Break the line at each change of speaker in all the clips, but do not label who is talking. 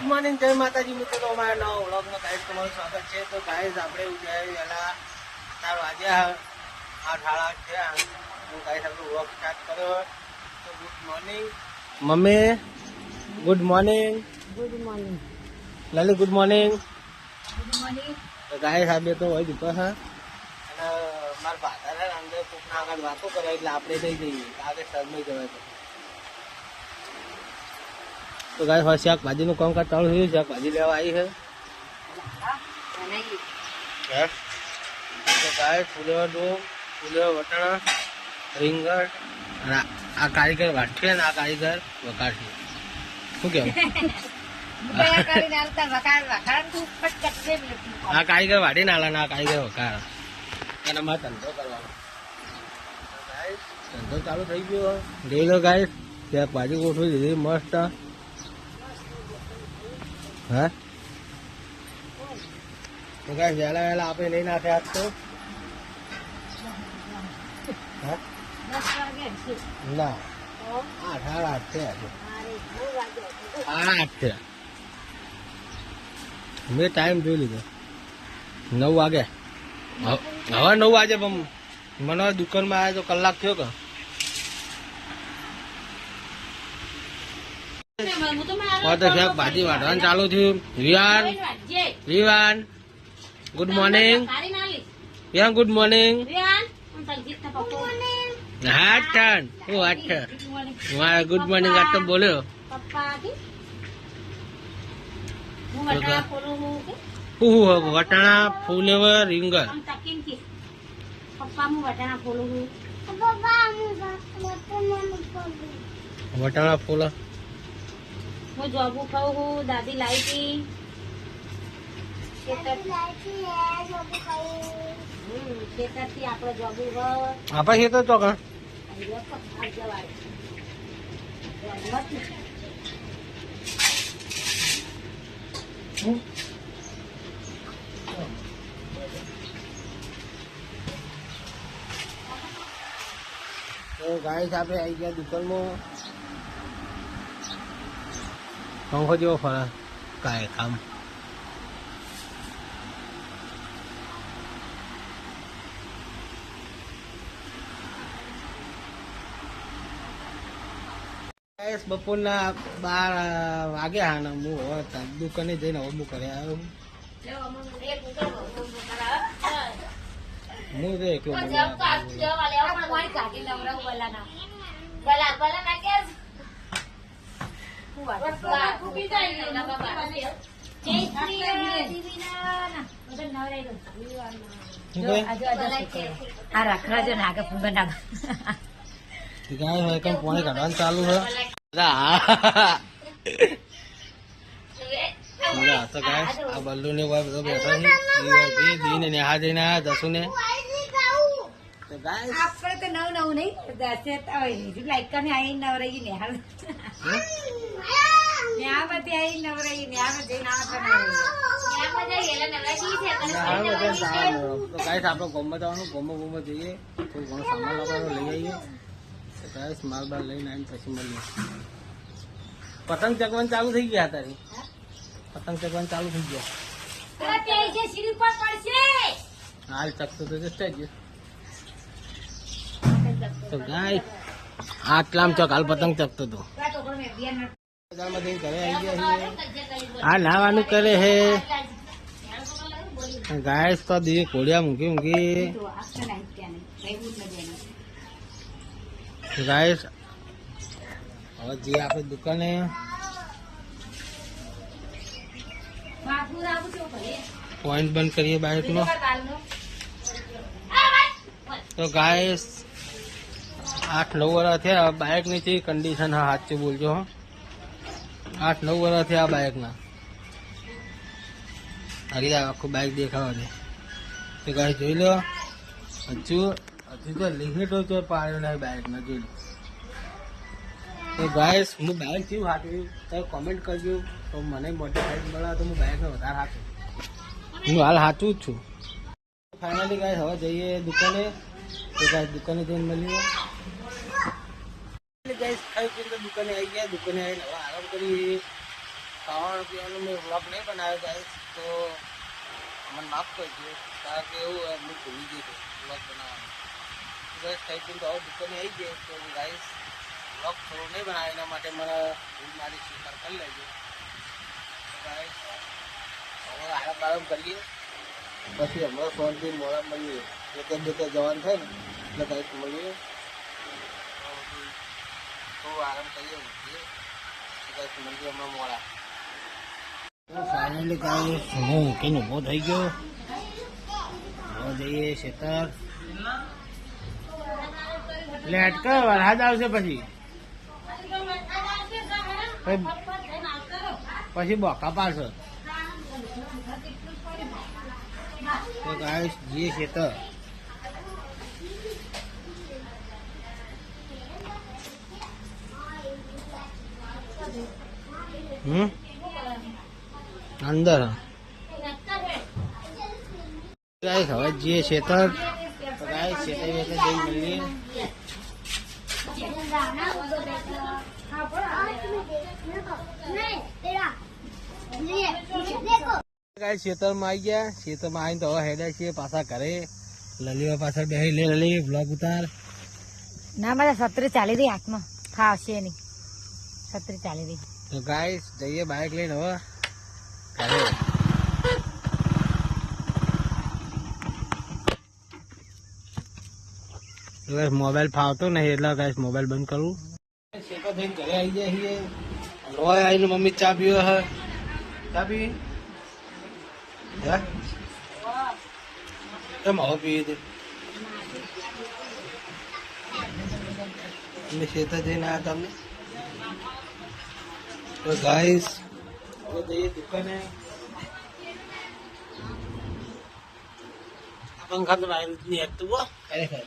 Good morning, જય માતાજી મિત્રો. અમારા નવા વ્લોગમાં ગાઈસ તમારું સ્વાગત છે. તો ગાઈસ આપણે ઉઠ્યા વહેલા 4 વાગ્યા, 8:30 થયા. હું ગાઈસ આપણો વ્લોગ સ્ટાર્ટ કર્યો. તો ગુડ મોર્નિંગ મમ્મી, good morning.
Good morning.
Lali good morning.
Good morning.
તો ગાઈસ આ બે તો હોય દીપા હા, અને મારા ભાતા અંદર કોકના આગળ વાતો કરે એટલે આપણે થઈ જઈએ આગળ સગમાં જવાય. તો ગાય હવે શાકભાજીનું કામકાજ ચાલુ થયું. શાકભાજી લેવા આવી છે. તો ગાય ફૂલેવા વટાણા, રીંગણ, અને આ કારીગર વાટશે ને આ કારીગર વઘારશે. શું કેવું? આ કારીગર વાટી ના આ કારીગર વઘાર અને મારે ધંધો કરવાનો. ધંધો ચાલુ થઈ ગયો. જોઈ લો ગાય શાકભાજી ગોઠવી દીધી મસ્ત. હા તો ગાય વહેલા વહેલા આપણે લઈ નાખ્યા આજ તો. હા ના 8 છે. 8 છે. મેં ટાઈમ જોઈ લીધો 9 વાગે. હવે 9 વાગે પણ મને દુકાનમાં આવ્યા તો કલાક થયો કે. ભાજી વાટવાનું ચાલુ થયું. Vivaan good morning. Vivaan good morning. હા ટન હું 8 ગુડ મોર્નિંગ આજ તો બોલ્યો. વટાણા ફૂલેવર રીંગણ. વટાણા ફૂલ
હું જોબુ ખાઉં હું. દાદી लाई थी. ખેતર થી આપડે જોબુ
આપડે ખેતર તો કા તો ગાઈસ આપણે આવી ગયા દુકાનમાં. પંખો જેવો ફરે કાંઈ કામ. બપોરના 12 વાગ્યા ને હું હવે દુકાને જઈને હવે હું કરે આવ્યો. હું તો એકલો
આ રાખડા જો નાગે ફૂંગા નાગ
ગાય હોય કેમ પાણી કાઢવાનું ચાલુ છે. આ બલ્લુ ને બધો બેઠો છે. દીને નેહા જઈને આવ્યા દસુ ને.
આપણે તો નવું નહીં લાઈક ને આવી નવરાઈ નેહાલ ન્યા બધી આવી નવરાઈ ન્યા જઈને
આપડે ગોમમાં જવાનું. ગોમમાં જઈએ થોડું ઘણો સામાન લાવવાનો લઈ આવીએ. ગાઈસ માલ બાર લઈને આવીને પછી મળીએ. પતંગ ચગવાનું ચાલુ થઈ ગયા તારી. પતંગ ચગવાનું ચાલુ થઈ ગયા. હાલ ચકતો તો જસ્ટ જ. તો ગાય આટલામ ચોક હાલ પતંગ ચકતો હતો. ઘરે આવી ગયા આ નાવાનું કરે હે. ગાય તો દીવે કોડિયા મૂકી ગાય. હવે જે આપણે દુકાને પોઈન્ટ બંધ કરીએ બાઇક નો. તો ગાય 8-9 વર્ષ થયા બાઇક ની કન્ડિશન. હા સાચું બોલજો. 8-9 વર્ષ થયા આ બાઇક ના. હરી આખું બાઇક દેખાવા દે. તો ગાય જોઈ લો. હજુ તો લિમિટ હોય તો પાડ્યો નહીં બાઇક ના. જોઈ લો. તો ગાય હું બાઇક થયું હાથવી તો કોમેન્ટ કરજો. તો મને મોટિફાઈડ મળે તો હું બાઇકને વધારે હાથું. હું હાલ સાચું જ છું. ફાઇનલી ગાય હવે જઈએ દુકાને. તો ગાય દુકાને જઈને મળીએ. ગાય દુકાને આવી ગયા. દુકાને આવીને હવે આરામ કરીએ. ખાવાનું પીવાનું મેં વ્લોગ નહીં બનાવ્યો ગાઈસ, તો મને માફ કરજો, કારણ કે એવું હું ભૂલી ગયો હતો વ્લોગ બનાવવાનું. બસ કંઈ પણ તો હવે દુકાને આવી ગયો, તો ગાઈસ વ્લોગ થોડો નહીં બનાવ્યો, એના માટે મને ભૂલ મારી સ્વીકાર કરી લેજો. ગાઈસ હવે આરામ કરીએ, પછી હમણાં ફોનથી મોડા મળીએ, એક બે જવાનું થાય ને એટલે ગાઈસ મળીએ, થોડું આરામ કરીએ, ગાઈસ મળીએ હમણાં મોડા. ફાઇનલી ગાઈસ હું ઉઠીને ઊભો થઈ ગયો, હવે જઈએ ખેતર. લેટ કર વરસાદ આવશે પછી બોકા પાડશે. તો ગાઈસ જઈએ ખેતર. અંદર ગાઈસ હવે જઈએ ખેતર. તો ગાઈસ ખેતર એટલે જઈ મળીએ. ગાઈસ ખેતરમાં આવી ગયા, ખેતરમાં આવીને તો હવે હેડ્યા છીએ પાછા ઘરે. લલીવા પાછળ બેસી લે લલી બ્લોગ ઉતાર.
ના મારે 17 ચાલી રહી હાથમાં, ખાવશે નહીં, 17 ચાલી રહી.
તો ગાઈસ જઈએ બાઇક લઈને હવે ઘરે. મોબાઈલ ફાવતો નહીં એટલે ગાઈસ મોબાઈલ બંધ કરું. શેકો થઈને ઘરે આવી જાય છીએ. રોય આવીને મમ્મી ચા પીવે હે. ચા પીવી હે કેમ હવે પીવી તમે શેતા જઈને આવ્યા તમને. તો ગાઈસ હવે જઈએ દુકાને. પંખા તો નહીં હટતું હો ખરેખર.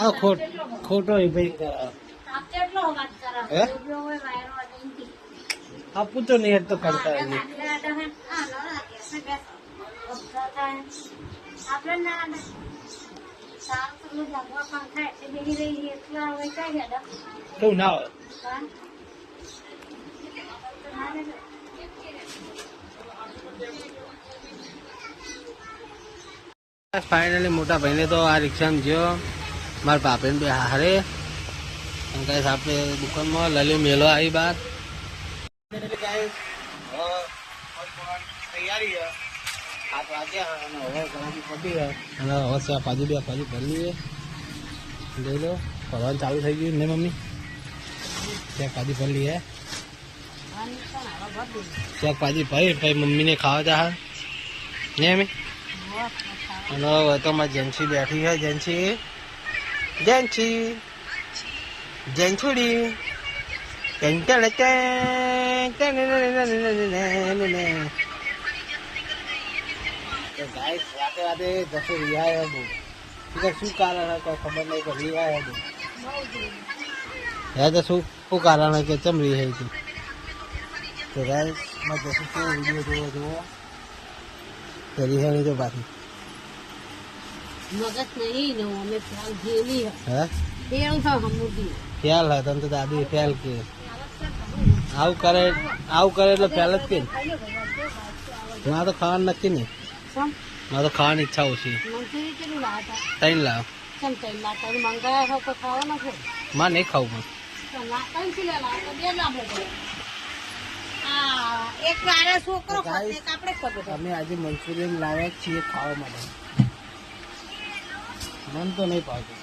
આ ખોટો આપું તો નહીં તો કરતા કેવું ના હોય. ફાઇનલી મોટા ભાઈને તો આ રિક્ષામાં ગયો, મારા બાપે બે હારે. ગાઈસ આપણે દુકાનમાં લલી મેલો આવી બાર. તૈયારી 7 વાગ્યા અને હવે ઘણાથી પતી ગયા અને હવે શાકભાજી બે ભાજી ભરી લઈએ. જોઈ લો ભરવાનું ચાલુ થઈ ગયું ને મમ્મી. શાકભાજી ભરી લઈએ, શાકભાજી ભરી ભાઈ મમ્મીને ખાવા જા ને મમ્મી. અને હવે તો મારી જેન્સી બેઠી છે. જેન્છુડી રાતે રાતે જશે રિયા બહુ શું કારણ કોઈ ખબર નહીં કે રિયા બહુ તો શું કારણ કે ચમ રિહાઈ હતી. તો ગાઈસ માં જશું શું વિડીયો જોવો તો રિહાઈ તો બાકી
મગજ નહીં ને અમે ખ્યાલ જેલી
હે
તેલ તો હમુદી
ખ્યાલ હે તને તો દાદી ખ્યાલ કે આવું કરે એટલે ખ્યાલ જ કે ના તો ખાવાનું નક્કી નહીં. ના તો ખાવાની ઈચ્છા ઓછી. 3 લાવ માં નહીં ખાવું અમે આજે મંચુરિયન લાવ્યા છીએ ખાવા માટે. મન તો નહીં ભાવતું.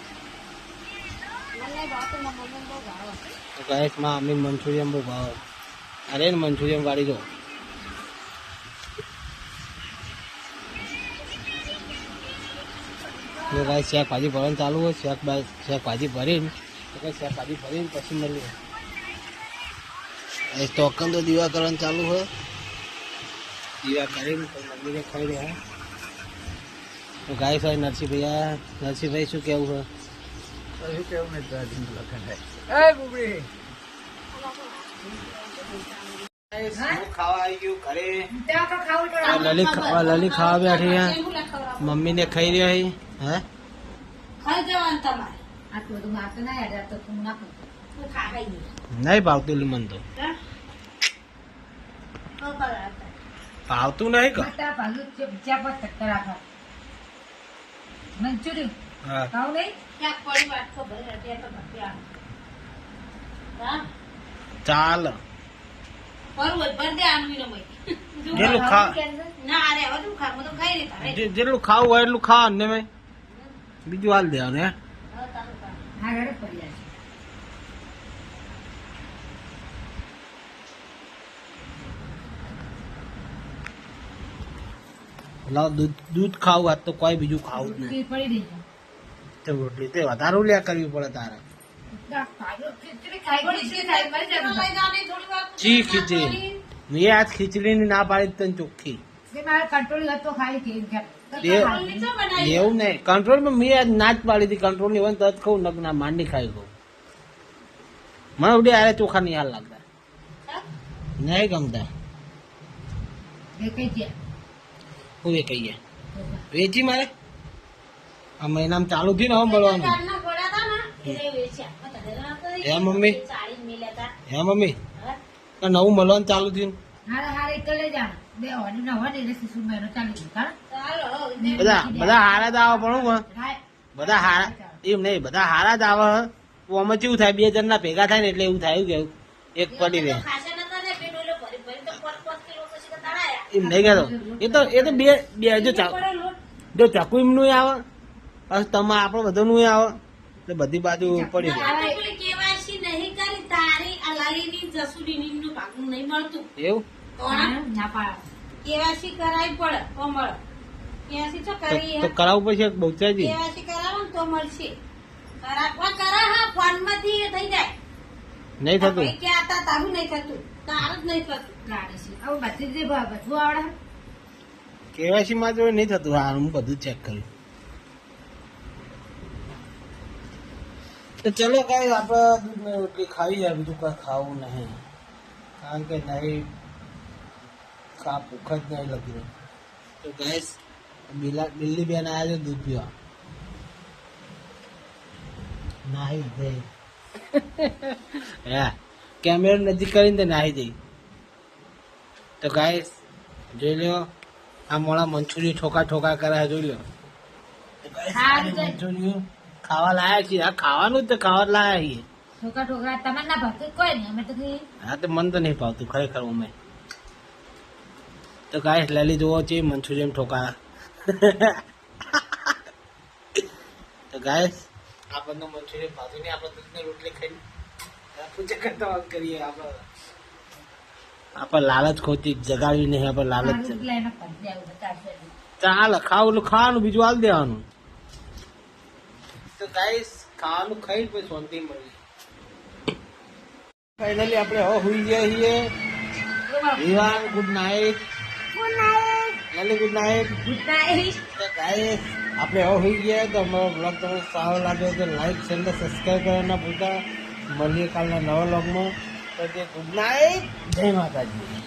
ગાઈસ માં અમે મંચુરિયન બહુ ભાવે. અરે મંચુરિયન વાળી જો ગાઈસ શાકભાજી ભરવાનું ચાલુ હોય. શાકભાજી ભરીને પછી મળીએ. ટોકન તો દીવા કરવાનું ચાલુ હોય. દીવા કરીને મમ્મીને ખાઈ રહ્યા. તો ગાઈસ હોય નરસિંહભાઈ શું કેવું છે? લલી ખાવા બેઠી હે. મમ્મી ને ખાઈ રહ્યા હે. નહીં ભાવતું મન તો ભાવતું નહીં કે
તારા ભાલુ ચા પર ચક્કર આપે મંચુરિયન
હા
ખાવ નહીં
ક્યાંક પડી વાટકો ભરે ત્યાં તો ભરતી આવે. હા
ચાલ
પરવું હોય, ભર દે આનું ઈનો મય.
જેટલું ખા
ના અરે હવે તું ખા, હું તો ખાઈ રહી તારે.
જેટલું ખાવું હોય એટલું ખાવાનું ને મેં બીજું હાલ દેવાનું હે
હવે તારું ખા.
હા રડે પડી જાય
લાવ દૂધ ખાવું આજ તો કોઈ બીજું ખાવું જ નહીં
ખીચડી પડી રહી છે
તે રોટલી તે વધારે લ્યા કરવી પડે તારે
ખીચડી ખાઈ ખીચડી ખાઈ મરી જાય
લઈ જાને થોડી વાર.
ચી ખીચડી મેં આજ ખીચડીની ના પાડી તને ચોખ્ખી
કે મારે કંટ્રોલ હતો ખાલી કે
એ-
લીચો બનાવી.
એવું નહીં કંટ્રોલમાં મેં આજ ના જ પાડી હતી કંટ્રોલ ની હોય ને તો જ ખાઉં નક ના માંડી ખાઈ ખાઉં મને ઉડે આરે ચોખા નહીં હાલ લાગતા
હા?
નહીં ગમતા
એ કઈ છે
હું એ કહીએ વેચી મારે આ મહિનામાં ચાલુ થયું ને હવે મળવાનું
ચારના ગોળા હતા ને, એ વેચ્યા. આ તને ના કરી.
હે મમ્મી?
ચાળીને મેલ્યા હતા.
હે મમ્મી
હા?
આ નવું મળવાનું ચાલુ થયું
હારે હારે એક લઈ જા બે હોડી ના હોય ને એટલે શિશુ મહિનો ચાલી ગયો કારણ
ચાલો,
બધા બધા હારા જ આવે પણ હું
થાય
બધા હારા એમ નહીં બધા હારા જ આવે તો આમાં કેવું થાય 2 જણના ભેગા થાય ને એટલે એવું થાય કેવું એક પડી રહે
ખાસા નતા ને, બે ડોલો ભરી ભરી તો 5 કિલો પછી તો તળાયા.
એમ નહીં કહેતો એ તો બે બે જો
પડે લોટ.
જો ચાકુ એમનું આવે પાછું તમારે આપણો બધાનું આવે એટલે બધી બાજુ પડી
ના,
જાય
આ તો પેલી KYC નહીં કરી, તારી આ લાલીની જસુડીની નું ભાગનું નહીં મળતું.
એવું
કોણ?
ના પાડ
KYC કરાવી પડે તો મળે. KYC તો કરી
તો કરાવવું પડશે બહુચાજી
KYC કરાવો ને તો મળશે. કરા હા, ફોનમાંથી એ થઈ જાય.
નહીં થતું
ભાઈ કે આતા તારું નહીં થતું, તારું જ નહીં થતું.
લાડે છે આવું બધી જ બધું આવડે
કેવાયસી માં જો નહીં થતું હા હું બધું ચેક કર્યું તો ચલો કઈ આપડે દૂધ ને રોટલી ખાવી જાય બીજું કઈ ખાવું નહીં કારણ કે નહીં ભૂખ જ નહીં લગી રહી તો ગેસ દિલ્હી બેન આવ્યા છે દૂધ પીવા નાહી જઈ હા કેમેરા નજીક કરીને નાહી જઈ તો ગાઈસ જોઈ લ્યો આ મોડા મંચુરિયન ઠોકા કરે છે, જોઈ લ્યો મંચુરિયન ખાવા લાયા છીએ આ ખાવાનું જ તો ખાવા લાયા છીએ
ઠોકા તમારે ના ભાગતું કોઈ નહીં અમે તો કઈ
હા તો મન તો નહીં ભાવતું ખરેખર અમે તો ગાઈસ લેલી જોવો છે મંચુરિયન ઠોકા તો ગાઈસ આપણને મંચુરિયન ભાવતું નહીં આપણે દૂધની રોટલી ખાઈ પૂજા કરતા વાત કરીએ આપણે લાલચ ખોટી જગાડવી નહીં આપણે લાલચ છે
લઈને પડી આવું બતાવશે
ચાલ ખાવાનું બીજું હાલ દેવાનું તો ગાઈસ ખાવાનું ખાઈ પછી શાંતિ મળી ફાઇનલી આપણે હવે હુઈ ગયા છીએ Vivaan good night Lali good night તો ગાઈસ આપણે હવે હુઈ ગયા તો અમારો બ્લોગ તમને સારો લાગ્યો તો લાઈક શેર અને સબસ્ક્રાઈબ કરવાના ભૂલતા મળીએ કાલના નવા બ્લોગમાં તો ગુડ નાઇટ જય માતાજી.